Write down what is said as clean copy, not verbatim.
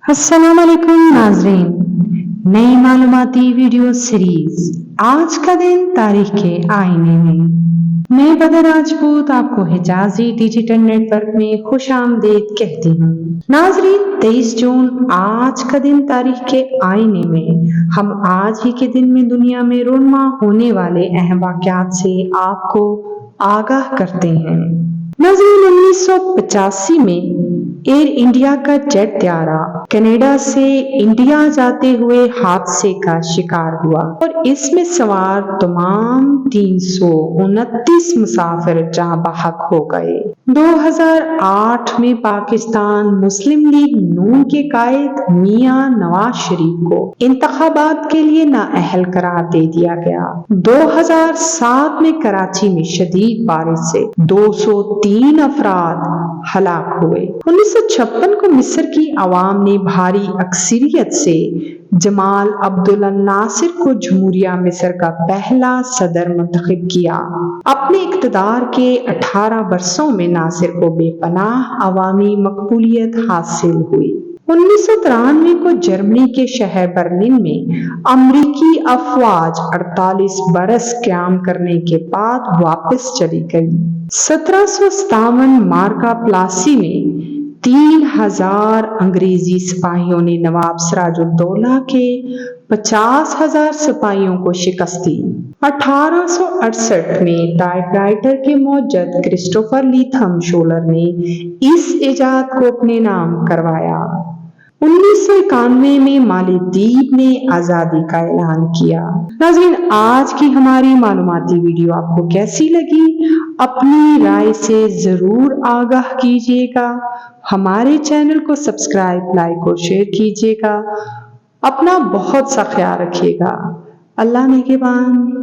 अस्सलाम वालेकुम नाजरीन, नई मालूमाती वीडियो सीरीज आज का दिन तारीख के आईने में मैं बदर राजपूत आपको हिजाजी डिजिटल नेटवर्क में खुश आमदीद कहती हूँ। नाजरीन, 23 जून आज का दिन तारीख के आईने में हम आज ही के दिन में दुनिया में रोनमा होने वाले अहम वाक़यात से आपको आगाह करते हैं। नाजरीन, 1985 में एयर इंडिया का जेट त्यारा कनाडा से इंडिया जाते हुए हादसे का शिकार हुआ और इसमें सवार तमाम 329 मुसाफिर जहां बहक हो गए। 2008 में पाकिस्तान मुस्लिम लीग नून के कायद मियां नवाज शरीफ को इंतखाबात के लिए नाअहल करार दे दिया गया। 2007 में कराची में शदीद बारिश से 203 अफराद हलाक हुए। 1956 को मिस्र की आवाम ने भारी अक्सरियत से जमाल अब्दुल नासिर को जमहूरिया मिस्र का पहला सदर मुंतखब किया। अपने इक़्तिदार के 18 बरसों में नासिर को बेपनाह अवामी मकबूलियत हासिल हुई। 1993 को जर्मनी के शहर बर्लिन में अमरीकी अफवाज 48 बरस क़याम करने के बाद वापस चली गई। 1757 मार्का प्लासी में 3000 अंग्रेजी सिपाहियों ने नवाब सिराजुद्दौला के 50,000 सिपाहियों को शिकस्त दी। 1868 में टाइपराइटर के मौजद क्रिस्टोफर लीथम शोलर ने इस इजाद को अपने नाम करवाया। 1991 में मालदीव ने आज़ादी का ऐलान किया। नाज़रीन, आज की हमारी मालूमाती वीडियो आपको कैसी लगी? अपनी राय से ज़रूर आगाह कीजिएगा। हमारे चैनल को सब्सक्राइब, लाइक और शेयर कीजिएगा। अपना बहुत सा ख्याल रखिएगा। अल्लाह निगहबान।